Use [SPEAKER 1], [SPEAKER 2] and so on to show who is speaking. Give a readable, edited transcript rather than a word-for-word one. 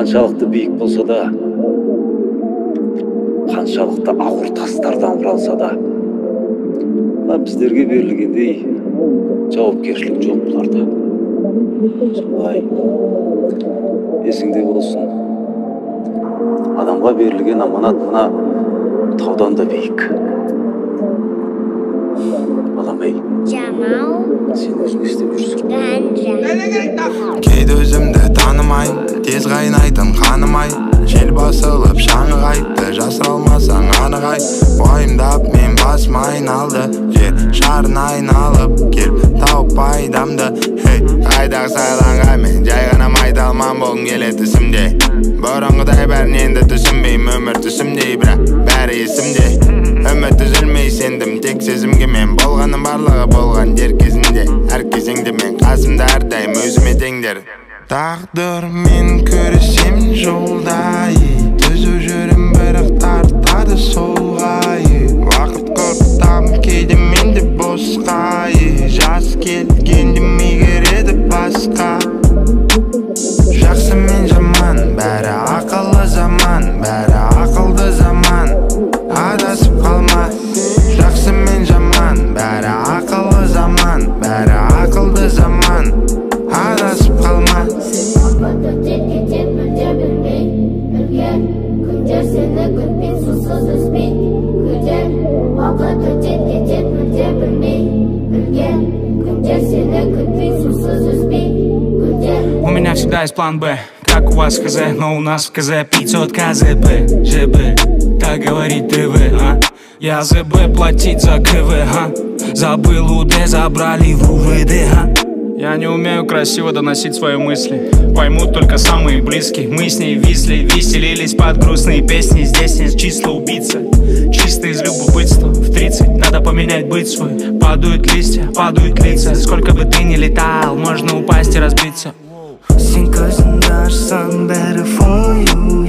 [SPEAKER 1] қаншалықты биік болса да, қаншалықты ауыр тастардан құралса да, біздерге берілгендей жауапкершілік жоқ бұларда. Солай, есіңде болсын, адамға берілген аманат мына таудан да биік. Балам-ей, сен өзің істеп жүрсің.
[SPEAKER 2] Кейде өзімді танымай, тез қайнайтын қанымай, жел басылып шаңы қайтты, жасыра алмасаң анығай. Уайымдап мен басым айналды, жер шарын айналып келіп тауып пайдамды. Қайдағы сайланға мен жай ғана майдалман болғым келеді түсімде. Бұрынғыдай бәрін енді түсінбеймін, өмір түсімдей, бірақ бәрі есімде. Үміт үзілмей сендім, тек сезімге мен болғаным барлығы болған дер кезінде. Әр кезеңде мен қасымда әрдайым өзіме теңдер. Тағдыр мен көрсем жолдай, түзу жүрім бірақ тартады солғай. Уақыт құртам кейде менде босқай, жас келгенде мегереді басқа. Жақсы мен жаман, бәрі ақылы заман, бәрі ақылды заман. Адасып қалма, жақсы мен жаман, бәрі ақылы заман, бәрі ақылды заман. Адасып қалма.
[SPEAKER 3] Уақыт өтер кетер мүлде білмей, білген күндер сені күтпей сусыз үзбей, күдер. Уақыт өтер кетер мүлде білмей, білген күндер сені күтпей сусыз үзбей, күдер.
[SPEAKER 4] У меня всегда есть план Б, как у вас КЗ, но у нас в КЗ 500 КЗП, ЖБ, так говорит ТВ, а? Я ЗБ платить за КВ, а? Забыл УД, забрали в УВД, а? Я не умею красиво доносить свои мысли, поймут только самые близкие. Мы с ней висли, веселились под грустные песни. Здесь нет числа убийца, чисто из любопытства. В 30 надо поменять быть свой. Падают листья, падают лица. Сколько бы ты ни летал, можно упасть и разбиться.
[SPEAKER 5] Сен көзіңді ашсаң бәрі for you.